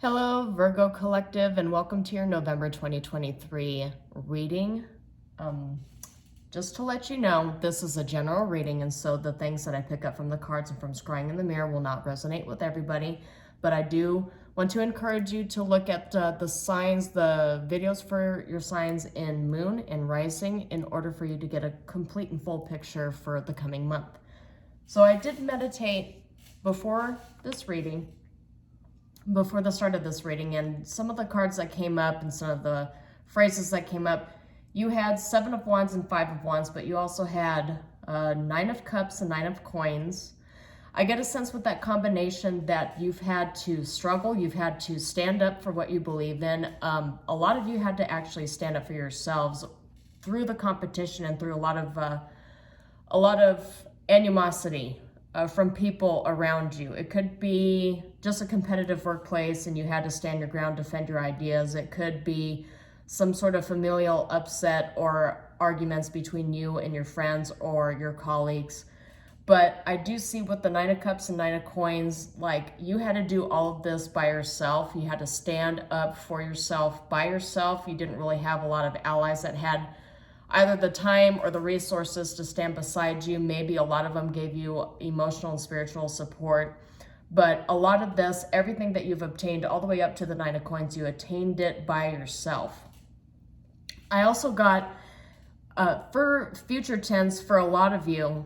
Hello, Virgo Collective, and welcome to your November 2023 reading. Just to let you know, this is a general reading, and so the things that I pick up from the cards and from scrying in the mirror will not resonate with everybody, but I do want to encourage you to look at the signs, the videos for your signs in moon and rising in order for you to get a complete and full picture for the coming month. So I did meditate before this reading, before the start of this reading, and some of the cards that came up and some of the phrases that came up, you had 7 of Wands and 5 of Wands, but you also had 9 of Cups and 9 of Coins. I get a sense with that combination that you've had to struggle, you've had to stand up for what you believe in. A lot of you had to actually stand up for yourselves through the competition and through a lot of animosity from people around you. It could be just a competitive workplace and you had to stand your ground, defend your ideas. It could be some sort of familial upset or arguments between you and your friends or your colleagues. But I do see with the 9 of Cups and 9 of Coins, like you had to do all of this by yourself. You had to stand up for yourself by yourself. You didn't really have a lot of allies that had either the time or the resources to stand beside you. Maybe a lot of them gave you emotional and spiritual support. But a lot of this, everything that you've obtained all the way up to the 9 of Coins, you attained it by yourself. I also got, for future tense, for a lot of you,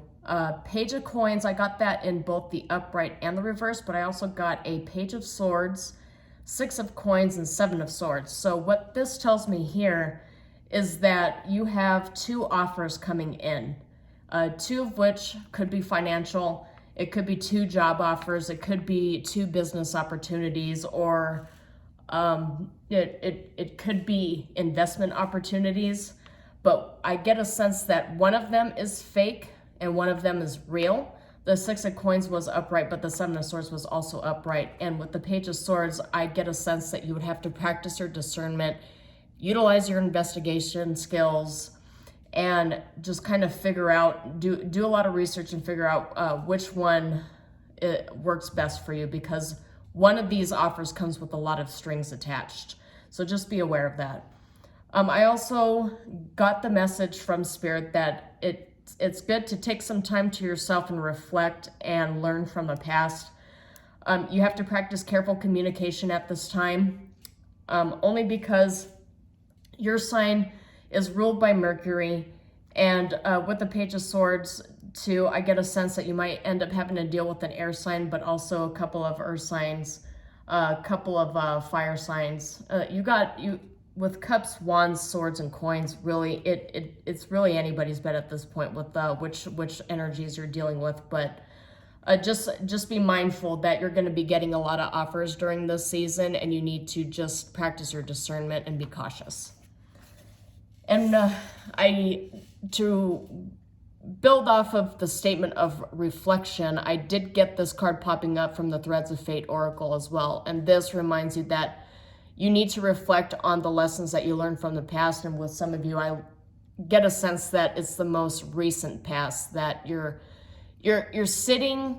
Page of Coins. I got that in both the upright and the reverse, but I also got a Page of Swords, 6 of Coins, and 7 of Swords. So what this tells me here is that you have 2 offers coming in, 2 of which could be financial. It could be 2 job offers. It could be 2 business opportunities, or it could be investment opportunities. But I get a sense that one of them is fake and one of them is real. The 6 of Coins was upright, but the 7 of Swords was also upright. And with the Page of Swords, I get a sense that you would have to practice your discernment, utilize your investigation skills, and just kind of figure out, do a lot of research and figure out which one works best for you, because one of these offers comes with a lot of strings attached. So just be aware of that. I also got the message from Spirit that it's good to take some time to yourself and reflect and learn from the past. You have to practice careful communication at this time, only because your sign is ruled by Mercury, and with the Page of Swords too, I get a sense that you might end up having to deal with an air sign, but also a couple of earth signs, a couple of fire signs. With Cups, Wands, Swords, and Coins. Really, it's really anybody's bet at this point with which energies you're dealing with. But just be mindful that you're going to be getting a lot of offers during this season, and you need to just practice your discernment and be cautious. And to build off of the statement of reflection, I did get this card popping up from the Threads of Fate Oracle as well. And this reminds you that you need to reflect on the lessons that you learned from the past. And with some of you, I get a sense that it's the most recent past, that you're sitting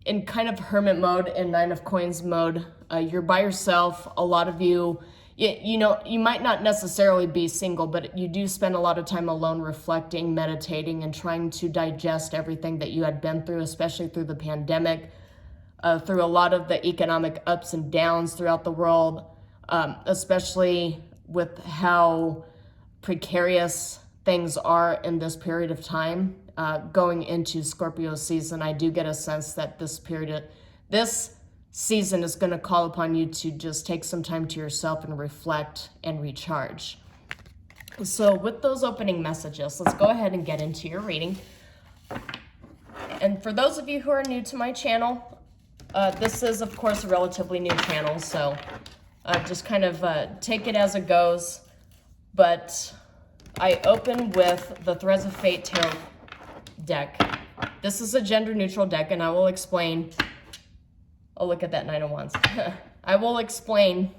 in kind of hermit mode, in 9 of Coins mode. You're by yourself. A lot of you, you might not necessarily be single, but you do spend a lot of time alone reflecting, meditating, and trying to digest everything that you had been through, especially through the pandemic, through a lot of the economic ups and downs throughout the world, especially with how precarious things are in this period of time. Going into Scorpio season, I do get a sense that this season is going to call upon you to just take some time to yourself and reflect and recharge. So with those opening messages, let's go ahead and get into your reading. And for those of you who are new to my channel, this is, of course, a relatively new channel, so just kind of take it as it goes. But I open with the Threads of Fate Tarot deck. This is a gender-neutral deck, and I will explain. Oh, look at that 9 of Wands. I will explain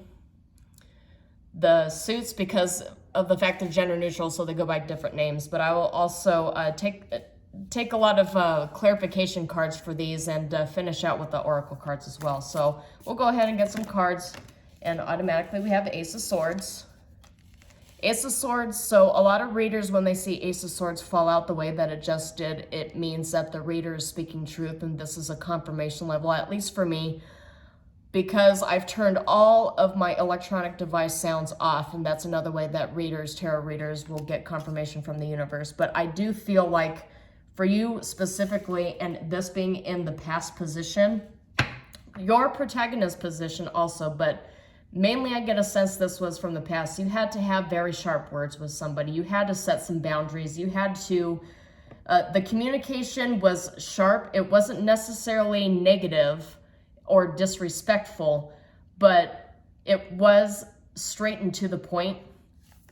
the suits because of the fact they're gender neutral, so they go by different names. But I will also take a lot of clarification cards for these and finish out with the oracle cards as well. So we'll go ahead and get some cards And automatically we have Ace of Swords. Ace of Swords, so a lot of readers, when they see Ace of Swords fall out the way that it just did, it means that the reader is speaking truth, and this is a confirmation level, at least for me, because I've turned all of my electronic device sounds off, and that's another way that tarot readers will get confirmation from the universe. But I do feel like for you specifically, and this being in the past position, your protagonist position also, but mainly I get a sense this was from the past. You had to have very sharp words with somebody. You had to set some boundaries. You had to, the communication was sharp. It wasn't necessarily negative or disrespectful, but it was straight and to the point.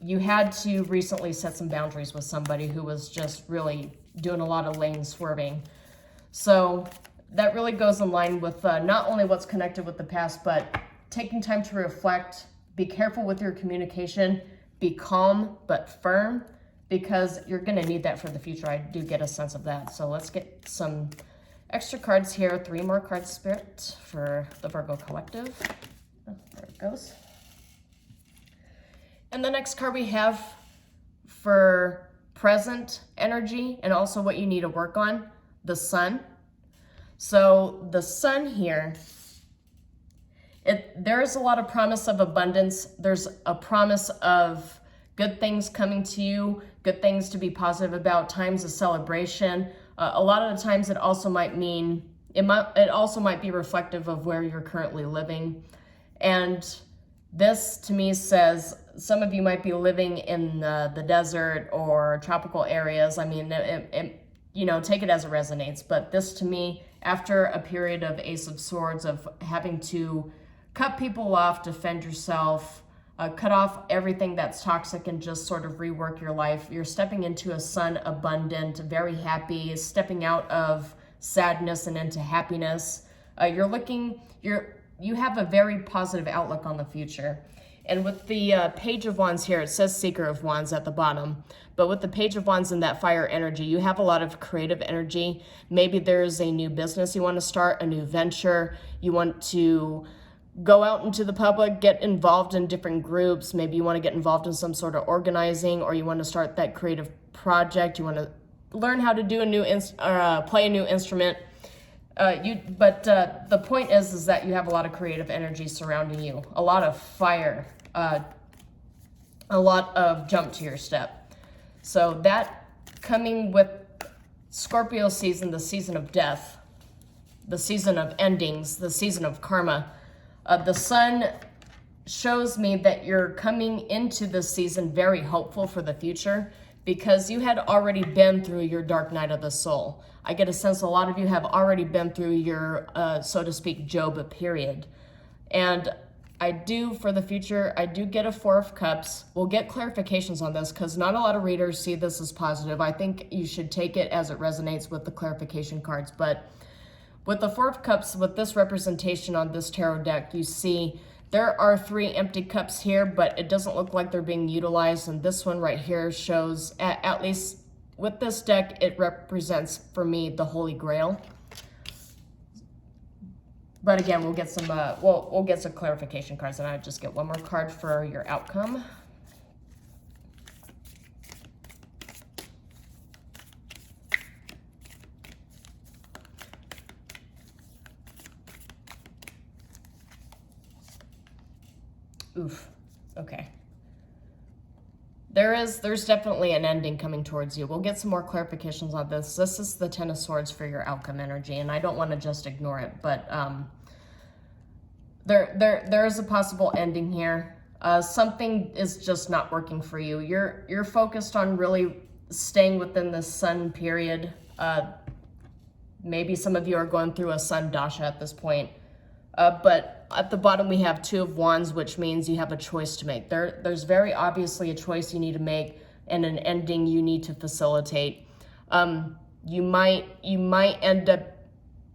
You had to recently set some boundaries with somebody who was just really doing a lot of lane swerving. So that really goes in line with not only what's connected with the past, but taking time to reflect. Be careful with your communication. Be calm but firm, because you're going to need that for the future. I do get a sense of that. So let's get some extra cards here. 3 more cards, Spirit, for the Virgo Collective. Oh, there it goes. And the next card we have for present energy and also what you need to work on, the Sun. So the Sun here, there's a lot of promise of abundance. There's a promise of good things coming to you, good things to be positive about, times of celebration. A lot of the times it also might mean, it also might be reflective of where you're currently living. And this to me says some of you might be living in the desert or tropical areas. I mean, you know, take it as it resonates. But this to me, after a period of Ace of Swords, of having to cut people off, defend yourself, cut off everything that's toxic and just sort of rework your life. You're stepping into a Sun abundant, very happy, stepping out of sadness and into happiness. You have a very positive outlook on the future. And with the Page of Wands here, it says Seeker of Wands at the bottom. But with the Page of Wands and that fire energy, you have a lot of creative energy. Maybe there's a new business you want to start, a new venture. You want to go out into the public, get involved in different groups. Maybe you want to get involved in some sort of organizing, or you want to start that creative project. You want to learn how to do play a new instrument. The point is that you have a lot of creative energy surrounding you, a lot of fire, a lot of jump to your step. So that coming with Scorpio season, the season of death, the season of endings, the season of karma. The Sun shows me that you're coming into this season very hopeful for the future, because you had already been through your dark night of the soul. I get a sense a lot of you have already been through your, so to speak, Job period. And I do, for the future, I do get a 4 of Cups. We'll get clarifications on this, because not a lot of readers see this as positive. I think you should take it as it resonates with the clarification cards. But with the 4 of Cups, with this representation on this tarot deck, you see there are 3 empty cups here, but it doesn't look like they're being utilized. And this one right here shows, at least with this deck, it represents for me the Holy Grail. But again, we'll get some we'll get some clarification cards, and I just get one more card for your outcome. Oof. Okay. There's definitely an ending coming towards you. We'll get some more clarifications on this. This is the 10 of Swords for your outcome energy, and I don't want to just ignore it, but there is a possible ending here. Something is just not working for you. You're focused on really staying within the Sun period. Maybe some of you are going through a Sun dasha at this point. But at the bottom, we have 2 of Wands, which means you have a choice to make. There's very obviously a choice you need to make and an ending you need to facilitate. You might end up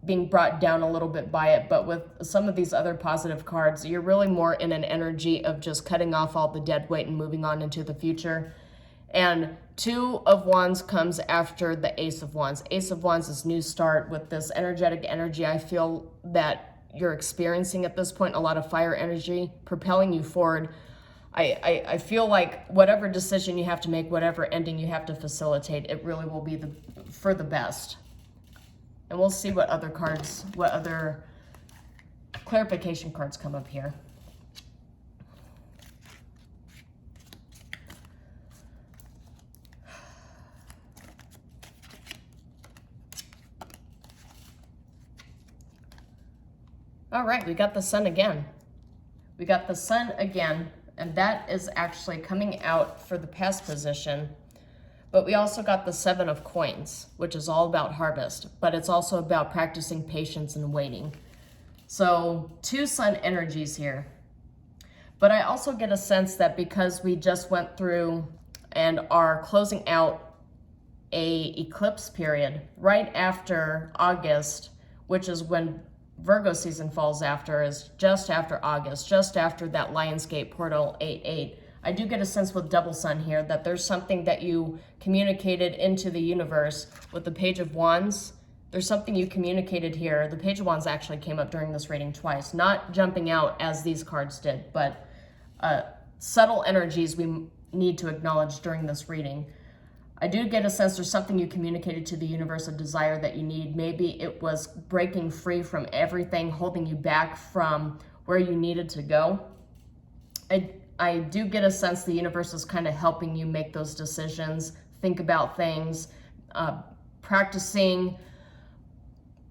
being brought down a little bit by it, but with some of these other positive cards, you're really more in an energy of just cutting off all the dead weight and moving on into the future. And 2 of Wands comes after the Ace of Wands. Ace of Wands is new start. With this energetic energy, I feel that you're experiencing at this point, a lot of fire energy propelling you forward. I feel like whatever decision you have to make, whatever ending you have to facilitate, it really will be for the best. And we'll see what other cards, what other clarification cards come up here. All right, we got the Sun again. We got the Sun again, and that is actually coming out for the past position. But we also got the Seven of Coins, which is all about harvest, but it's also about practicing patience and waiting. So 2 Sun energies here. But I also get a sense that because we just went through and are closing out a eclipse period right after August, which is when Virgo season falls after, is just after August, just after that Lionsgate portal 8-8. I do get a sense with double Sun here that there's something that you communicated into the universe with the Page of Wands. There's something you communicated here. The Page of Wands actually came up during this reading twice, not jumping out as these cards did, but subtle energies we need to acknowledge during this reading. I do get a sense there's something you communicated to the universe, a desire that you need. Maybe it was breaking free from everything, holding you back from where you needed to go. I do get a sense the universe is kind of helping you make those decisions, think about things, practicing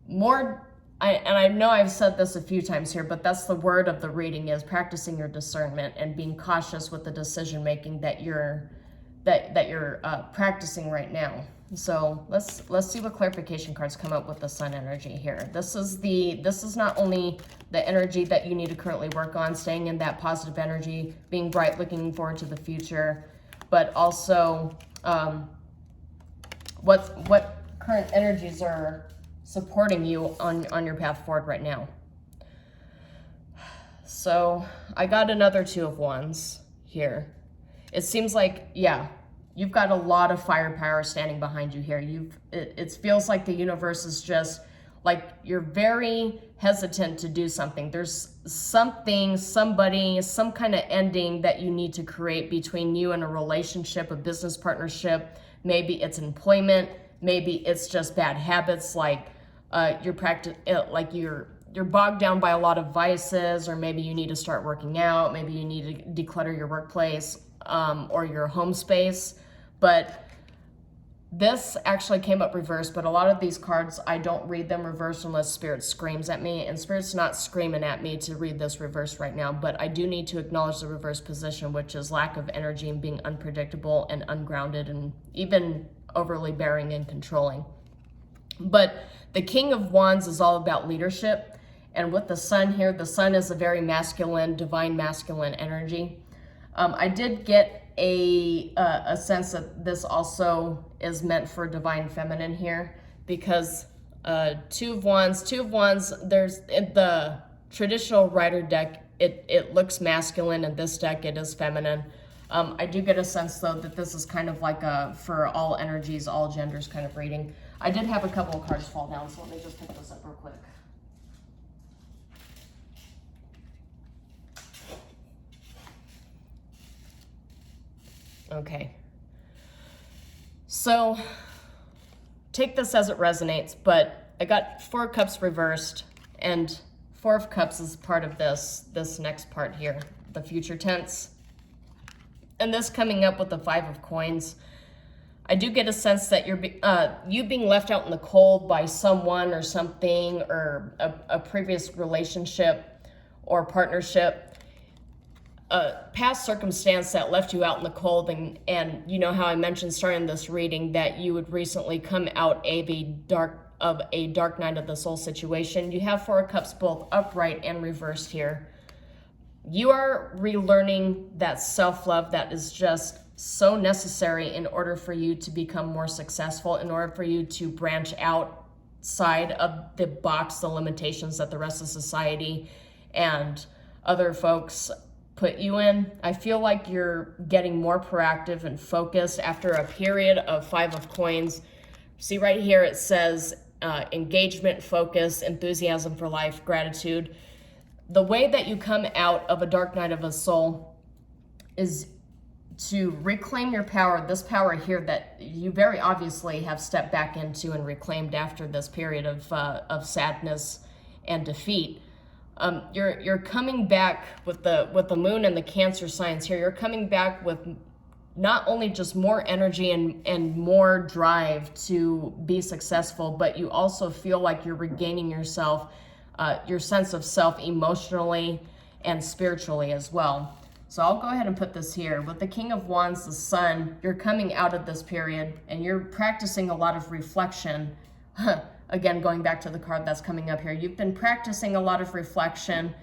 more. And I know I've said this a few times here, but that's the word of the reading, is practicing your discernment and being cautious with the decision making that you're practicing right now. So let's see what clarification cards come up with the Sun energy here. This is not only the energy that you need to currently work on, staying in that positive energy, being bright, looking forward to the future, but also what current energies are supporting you on your path forward right now. So I got another 2 of Wands here. It seems like, yeah, you've got a lot of firepower standing behind you here. It feels like the universe is just like you're very hesitant to do something. There's something, somebody, some kind of ending that you need to create between you and a relationship, a business partnership. Maybe it's employment. Maybe it's just bad habits, like you're bogged down by a lot of vices, or maybe you need to start working out. Maybe you need to declutter your workplace or your home space. But this actually came up reversed, but a lot of these cards, I don't read them reversed unless Spirit screams at me, and Spirit's not screaming at me to read this reverse right now, but I do need to acknowledge the reverse position, which is lack of energy and being unpredictable and ungrounded and even overly bearing and controlling. But the King of Wands is all about leadership, and with the Sun here, the Sun is a very masculine, divine masculine energy. I did get a sense that this also is meant for divine feminine here, because 2 of Wands, there's in the traditional Rider deck, it looks masculine, and this deck it is feminine. I do get a sense though that this is kind of like a for all energies, all genders kind of reading. I did have a couple of cards fall down, so let me just pick this up real quick. Okay, so take this as it resonates, but I got 4 of Cups reversed, and 4 of Cups is part of this next part here, the future tense. And this coming up with the 5 of Coins, I do get a sense that you being left out in the cold by someone or something, or a previous relationship or partnership, past circumstance that left you out in the cold, and you know how I mentioned starting this reading that you would recently come out of a dark night of the soul situation. You have 4 of Cups both upright and reversed here. You are relearning that self-love that is just so necessary in order for you to become more successful, in order for you to branch outside of the box, the limitations that the rest of society and other folks put you in. I feel like you're getting more proactive and focused after a period of 5 of Coins. See right here, it says engagement, focus, enthusiasm for life, gratitude. The way that you come out of a dark night of a soul is to reclaim your power, this power here that you very obviously have stepped back into and reclaimed after this period of sadness and defeat. You're coming back with the moon and the Cancer signs here. You're coming back with not only just more energy and more drive to be successful, but you also feel like you're regaining yourself, your sense of self emotionally and spiritually as well. So I'll go ahead and put this here. With the King of Wands, the Sun, you're coming out of this period and you're practicing a lot of reflection. Again, going back to the card that's coming up here, you've been practicing a lot of reflection.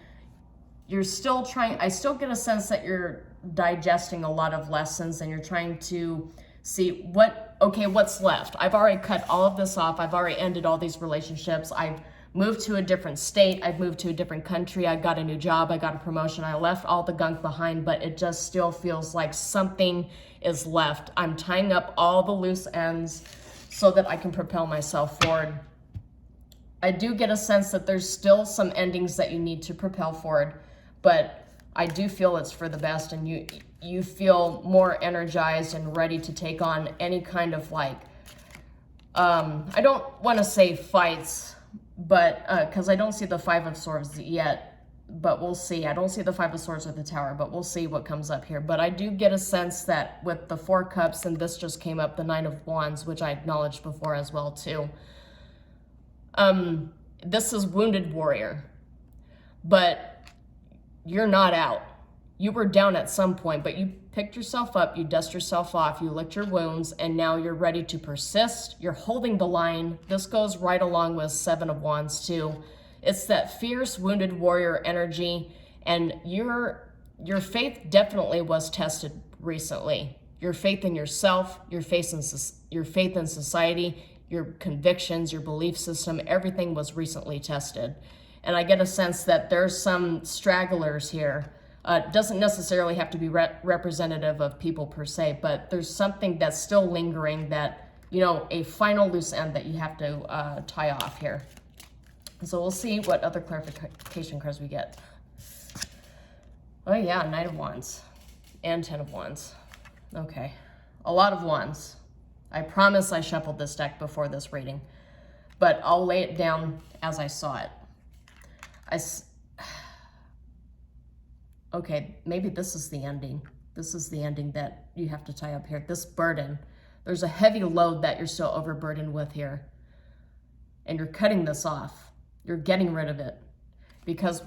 You're still trying, I still get a sense that you're digesting a lot of lessons and you're trying to see what's left. I've already cut all of this off. I've already ended all these relationships. I've moved to a different state. I've moved to a different country. I got a new job. I got a promotion. I left all the gunk behind, but it just still feels like something is left. I'm tying up all the loose ends so that I can propel myself forward. I do get a sense that there's still some endings that you need to propel forward, but I do feel it's for the best, and you feel more energized and ready to take on any kind of I don't want to say fights, but because I don't see the Five of Swords yet, but we'll see. I don't see the Five of Swords or the Tower, but we'll see what comes up here. But I do get a sense that with the Four Cups, and this just came up, the Nine of Wands, which I acknowledged before as well too. This is Wounded Warrior, but you're not out. You were down at some point, but you picked yourself up, you dust yourself off, you licked your wounds, and now you're ready to persist. You're holding the line. This goes right along with Seven of Wands too. It's that fierce Wounded Warrior energy, and your faith definitely was tested recently. Your faith in yourself, your faith in society, your convictions, your belief system, everything was recently tested. And I get a sense that there's some stragglers here. Doesn't necessarily have to be representative of people per se, but there's something that's still lingering, that, a final loose end that you have to tie off here. So we'll see what other clarification cards we get. Oh yeah, Knight of Wands and Ten of Wands. Okay, a lot of wands. I promise I shuffled this deck before this reading, but I'll lay it down as I saw it. Okay, maybe this is the ending. This is the ending that you have to tie up here. This burden. There's a heavy load that you're still overburdened with here. And you're cutting this off. You're getting rid of it. Because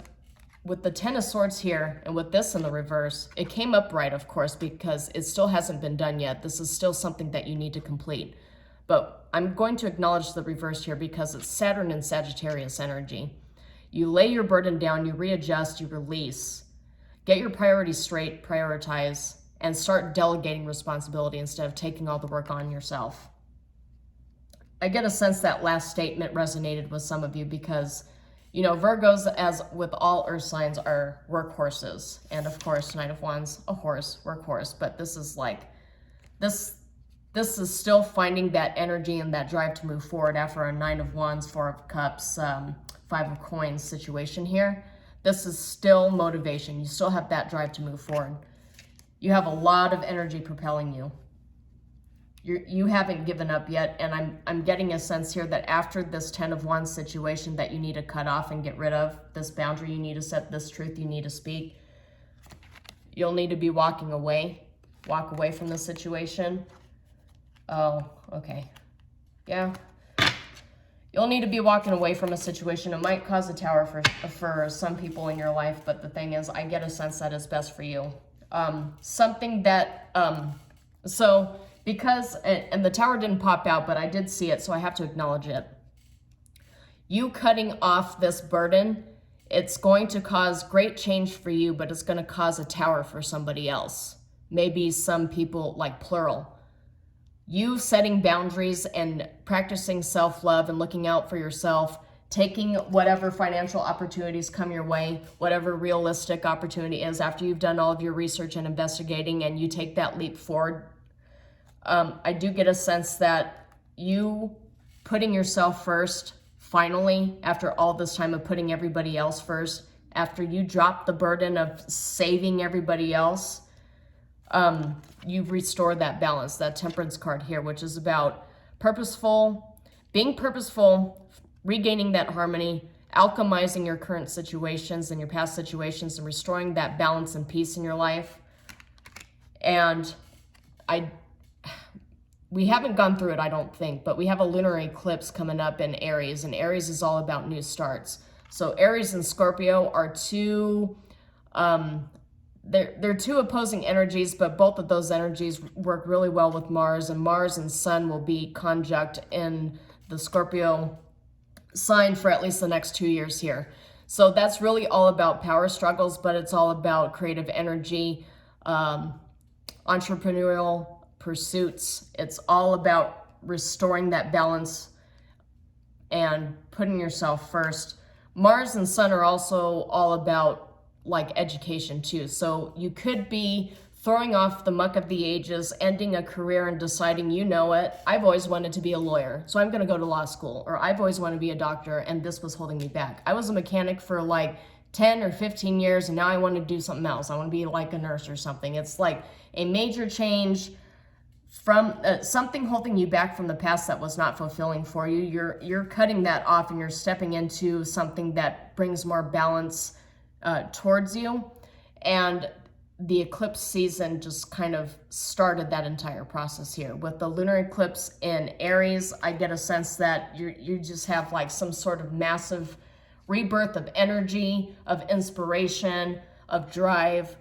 with the Ten of Swords here, and with this in the reverse, it came up right, of course, because it still hasn't been done yet. This is still something that you need to complete. But I'm going to acknowledge the reverse here because it's Saturn and Sagittarius energy. You lay your burden down, you readjust, you release. Get your priorities straight, prioritize, and start delegating responsibility instead of taking all the work on yourself. I get a sense that last statement resonated with some of you because, Virgos, as with all earth signs, are workhorses. And of course, Knight of Wands, a horse, workhorse. But this is this is still finding that energy and that drive to move forward after a Nine of Wands, Four of Cups, Five of Coins situation here. This is still motivation. You still have that drive to move forward. You have a lot of energy propelling you. You haven't given up yet, and I'm getting a sense here that after this Ten of Wands situation that you need to cut off and get rid of, this boundary you need to set, this truth you need to speak, you'll need to be walking away. Walk away from the situation. Oh, okay. Yeah. You'll need to be walking away from a situation. It might cause a tower for some people in your life, but the thing is, I get a sense that is best for you. Something that, because, and the tower didn't pop out, but I did see it, so I have to acknowledge it. You cutting off this burden, it's going to cause great change for you, but it's going to cause a tower for somebody else. Maybe some people, like plural. You setting boundaries and practicing self-love and looking out for yourself, taking whatever financial opportunities come your way, whatever realistic opportunity is after you've done all of your research and investigating, and you take that leap forward. I do get a sense that you putting yourself first, finally, after all this time of putting everybody else first, after you drop the burden of saving everybody else, you've restored that balance, that Temperance card here, which is about being purposeful, regaining that harmony, alchemizing your current situations and your past situations, and restoring that balance and peace in your life. And we haven't gone through it, I don't think, but we have a lunar eclipse coming up in Aries, and Aries is all about new starts. So Aries and Scorpio are two, they're two opposing energies, but both of those energies work really well with Mars, and Mars and Sun will be conjunct in the Scorpio sign for at least the next 2 years here. So that's really all about power struggles, but it's all about creative energy, entrepreneurial pursuits. It's all about restoring that balance and putting yourself first. Mars and Sun are also all about like education too. So you could be throwing off the muck of the ages, ending a career and deciding, you know what, I've always wanted to be a lawyer, so I'm going to go to law school, or I've always wanted to be a doctor and this was holding me back. I was a mechanic for like 10 or 15 years and now I want to do something else. I want to be like a nurse or something. It's like a major change from something holding you back from the past that was not fulfilling for you. You're cutting that off and you're stepping into something that brings more balance towards you. And the eclipse season just kind of started that entire process here. With the lunar eclipse in Aries, I get a sense that you just have like some sort of massive rebirth of energy, of inspiration, of drive.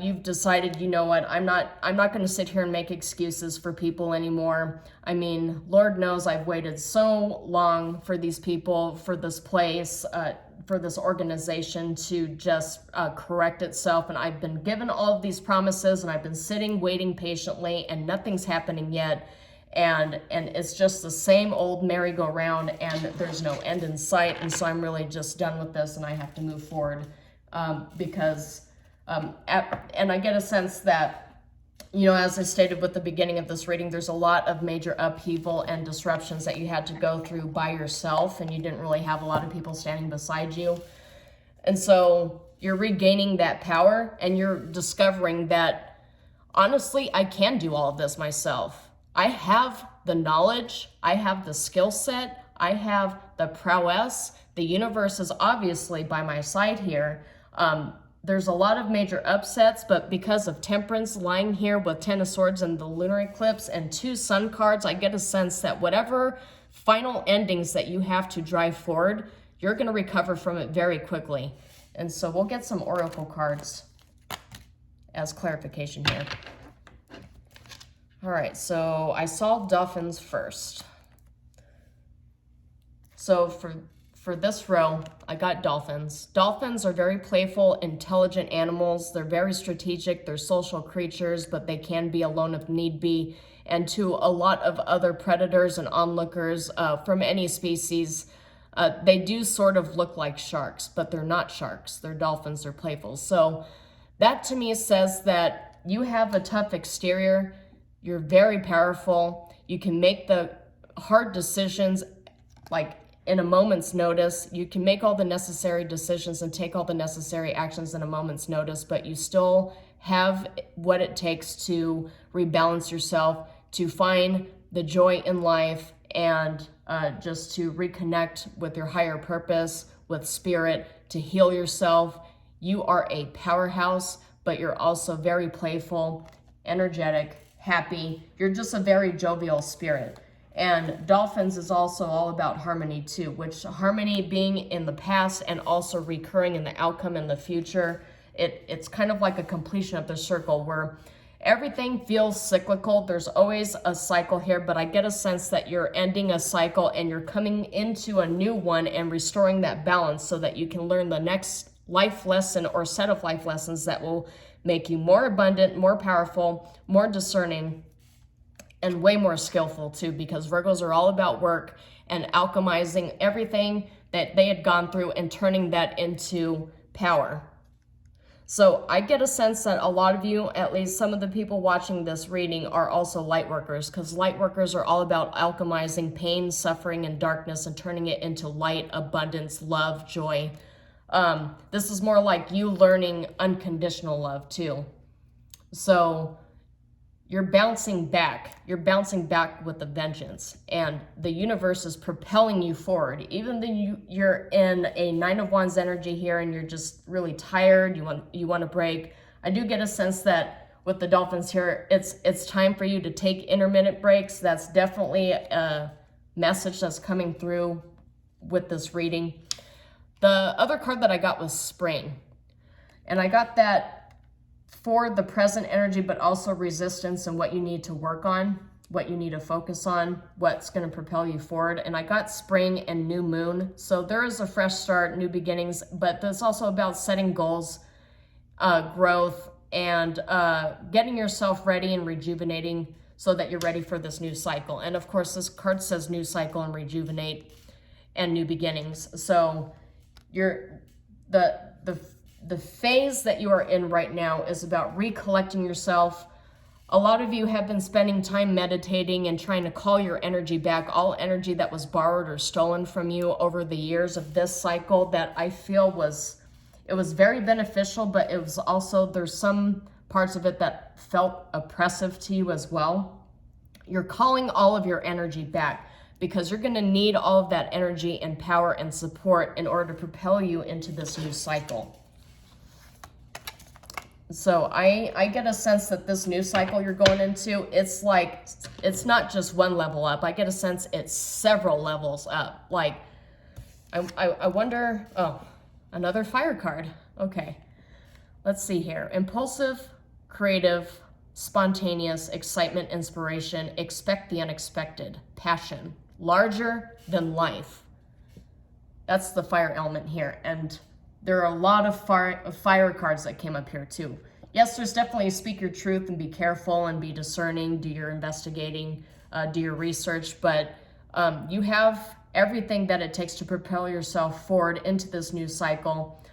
You've decided, you know what, I'm not going to sit here and make excuses for people anymore. I mean, Lord knows I've waited so long for these people, for this place, for this organization to just correct itself. And I've been given all of these promises and I've been sitting, waiting patiently, and nothing's happening yet. And it's just the same old merry-go-round and there's no end in sight. And so I'm really just done with this and I have to move forward because... and I get a sense that, you know, as I stated with the beginning of this reading, there's a lot of major upheaval and disruptions that you had to go through by yourself, and you didn't really have a lot of people standing beside you. And so you're regaining that power, and you're discovering that, honestly, I can do all of this myself. I have the knowledge, I have the skill set, I have the prowess. The universe is obviously by my side here. There's a lot of major upsets, but because of Temperance lying here with 10 of Swords and the lunar eclipse and 2 Sun cards, I get a sense that whatever final endings that you have to drive forward, you're going to recover from it very quickly. And so we'll get some oracle cards as clarification here. All right, so I saw dolphins first. So for this row, I got dolphins. Dolphins are very playful, intelligent animals. They're very strategic. They're social creatures, but they can be alone if need be. And to a lot of other predators and onlookers from any species, they do sort of look like sharks, but they're not sharks. They're dolphins. They're playful. So that to me says that you have a tough exterior. You're very powerful. You can make the hard decisions like in a moment's notice. You can make all the necessary decisions and take all the necessary actions in a moment's notice, but you still have what it takes to rebalance yourself, to find the joy in life, and just to reconnect with your higher purpose, with spirit, to heal yourself. You are a powerhouse, but you're also very playful, energetic, happy. You're just a very jovial spirit. And dolphins is also all about harmony too, which harmony being in the past and also recurring in the outcome in the future. It's kind of like a completion of the circle where everything feels cyclical. There's always a cycle here, but I get a sense that you're ending a cycle and you're coming into a new one and restoring that balance so that you can learn the next life lesson or set of life lessons that will make you more abundant, more powerful, more discerning, and way more skillful too, because Virgos are all about work and alchemizing everything that they had gone through and turning that into power. So I get a sense that a lot of you, at least some of the people watching this reading, are also light workers, because light workers are all about alchemizing pain, suffering, and darkness and turning it into light, abundance, love, joy. This is more like you learning unconditional love too. So you're bouncing back. You're bouncing back with a vengeance, and the universe is propelling you forward. Even though you're in a Nine of Wands energy here, and you're just really tired, you want to break. I do get a sense that with the dolphins here, it's time for you to take intermittent breaks. That's definitely a message that's coming through with this reading. The other card that I got was Spring, and I got that for the present energy, but also resistance and what you need to work on, what you need to focus on, what's going to propel you forward. And I got Spring and New Moon. So there is a fresh start, new beginnings, but it's also about setting goals, growth, and getting yourself ready and rejuvenating so that you're ready for this new cycle. And of course, this card says new cycle and rejuvenate and new beginnings. So you're the phase that you are in right now is about recollecting yourself. A lot of you have been spending time meditating and trying to call your energy back, all energy that was borrowed or stolen from you over the years of this cycle that I feel was very beneficial, but it was also, there's some parts of it that felt oppressive to you as well. You're calling all of your energy back because you're going to need all of that energy and power and support in order to propel you into this new cycle. So I get a sense that this new cycle you're going into, it's like, it's not just one level up. I get a sense it's several levels up. Like, I wonder, oh, another fire card. Okay, let's see here. Impulsive, creative, spontaneous, excitement, inspiration, expect the unexpected, passion, larger than life. That's the fire element here. And there are a lot of fire cards that came up here too. Yes, there's definitely speak your truth and be careful and be discerning, do your investigating, do your research, but you have everything that it takes to propel yourself forward into this new cycle.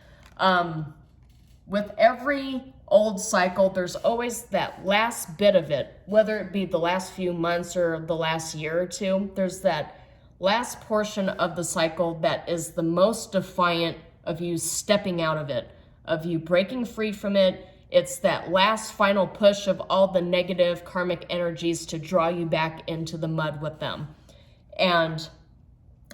With every old cycle, there's always that last bit of it, whether it be the last few months or the last year or two, there's that last portion of the cycle that is the most defiant of you stepping out of it, of you breaking free from it. It's that last final push of all the negative karmic energies to draw you back into the mud with them.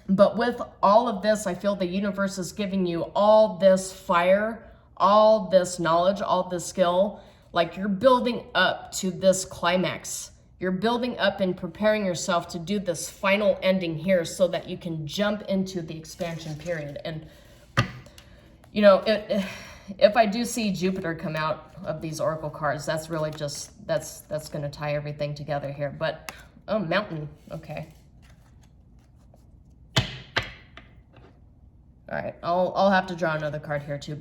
But with all of this, I feel the universe is giving you all this fire, all this knowledge, all this skill, like you're building up to this climax. You're building up and preparing yourself to do this final ending here so that you can jump into the expansion period. And you know, if I do see Jupiter come out of these oracle cards, that's really just, that's going to tie everything together here. But, oh, mountain. Okay. All right. I'll have to draw another card here too.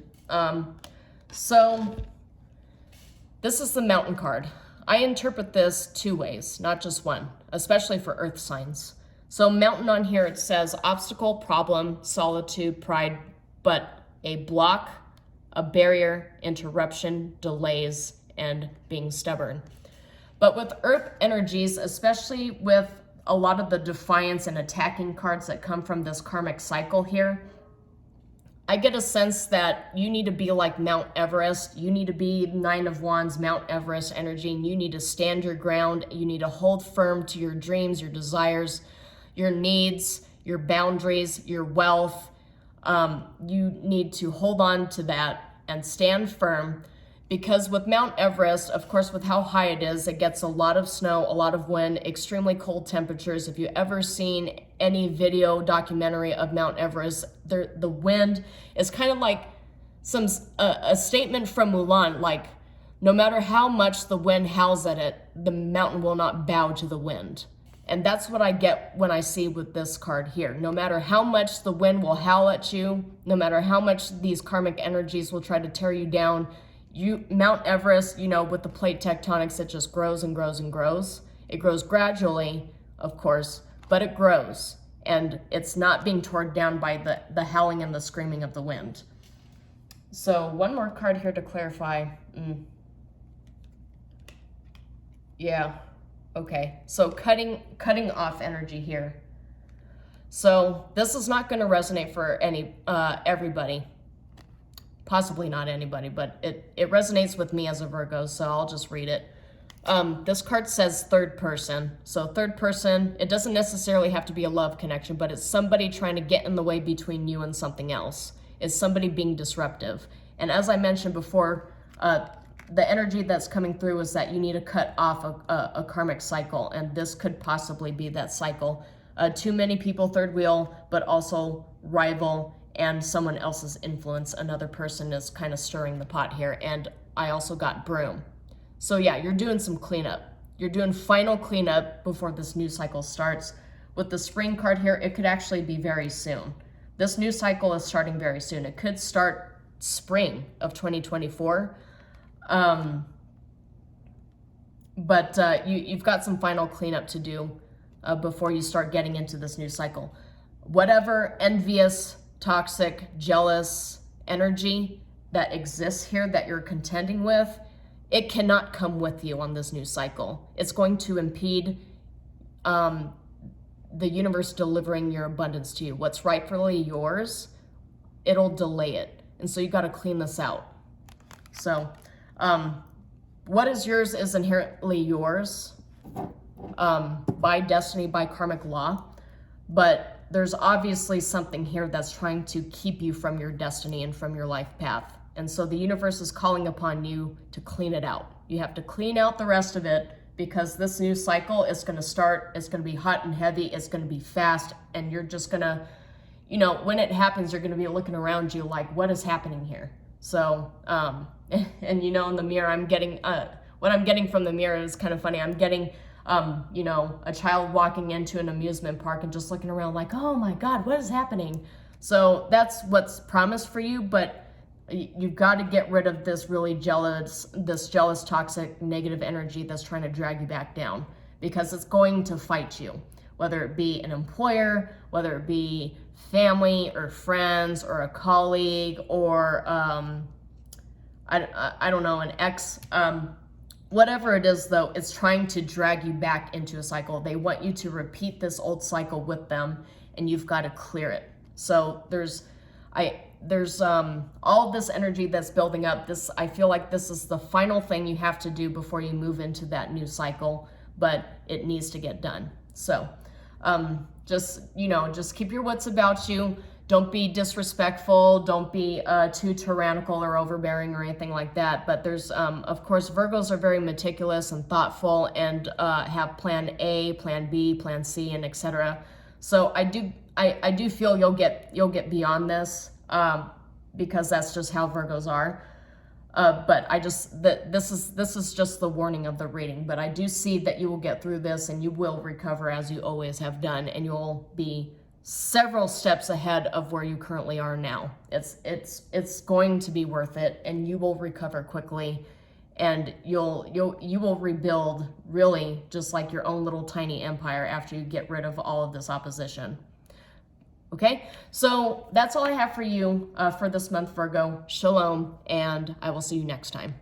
So this is the mountain card. I interpret this two ways, not just one, especially for earth signs. So mountain on here, it says obstacle, problem, solitude, pride, but a block, a barrier, interruption, delays, and being stubborn. But with earth energies, especially with a lot of the defiance and attacking cards that come from this karmic cycle here, I get a sense that you need to be like Mount Everest. You need to be Nine of Wands, Mount Everest energy, and you need to stand your ground. You need to hold firm to your dreams, your desires, your needs, your boundaries, your wealth. You need to hold on to that and stand firm, because with Mount Everest, of course, with how high it is, it gets a lot of snow, a lot of wind, extremely cold temperatures. If you ever seen any video documentary of Mount Everest, the wind is kind of like a statement from Mulan, like no matter how much the wind howls at it, the mountain will not bow to the wind. And that's what I get when I see with this card here. No matter how much the wind will howl at you, no matter how much these karmic energies will try to tear you down, Mount Everest, you know, with the plate tectonics, it just grows and grows and grows. It grows gradually, of course, but it grows. And it's not being torn down by the howling and the screaming of the wind. So one more card here to clarify. Yeah, okay. So cutting off energy here. So this is not going to resonate for everybody. Possibly not anybody, but it resonates with me as a Virgo, so I'll just read it. This card says third person. So third person, it doesn't necessarily have to be a love connection, but it's somebody trying to get in the way between you and something else. It's somebody being disruptive. And as I mentioned before, the energy that's coming through is that you need to cut off a karmic cycle, and this could possibly be that cycle. Too many people, third wheel, but also rival and someone else's influence. Another person is kind of stirring the pot here. And I also got broom. So yeah, you're doing some cleanup. You're doing final cleanup before this new cycle starts. With the spring card here, it could actually be very soon. This new cycle is starting very soon. It could start spring of 2024. But you've got some final cleanup to do before you start getting into this new cycle. Whatever envious, toxic, jealous energy that exists here that you're contending with, it cannot come with you on this new cycle. It's going to impede the universe delivering your abundance to you. What's rightfully yours, it'll delay it. And so you got to clean this out. So what is yours is inherently yours by destiny, by karmic law. But there's obviously something here that's trying to keep you from your destiny and from your life path. And so the universe is calling upon you to clean it out. You have to clean out the rest of it, because this new cycle is going to start. It's going to be hot and heavy. It's going to be fast. And you're just going to, when it happens, you're going to be looking around you like, what is happening here? So, and in the mirror, I'm getting, what I'm getting from the mirror is kind of funny. I'm getting, a child walking into an amusement park and just looking around like, oh my God, what is happening? So that's what's promised for you, but you've got to get rid of this really jealous, toxic, negative energy that's trying to drag you back down, because it's going to fight you, whether it be an employer, whether it be family or friends or a colleague or, I don't know, an ex, whatever it is, though, it's trying to drag you back into a cycle. They want you to repeat this old cycle with them, and you've got to clear it. So there's all this energy that's building up. I feel like this is the final thing you have to do before you move into that new cycle, but it needs to get done. So just keep your wits about you. Don't be disrespectful. Don't be too tyrannical or overbearing or anything like that. But there's, of course, Virgos are very meticulous and thoughtful and have plan A, plan B, plan C, and etc. So I do feel you'll get beyond this because that's just how Virgos are. But this is just the warning of the reading. But I do see that you will get through this and you will recover as you always have done, and you'll be several steps ahead of where you currently are now. It's going to be worth it, and you will recover quickly, and you will rebuild really just like your own little tiny empire after you get rid of all of this opposition. Okay, so that's all I have for you for this month, Virgo. Shalom, and I will see you next time.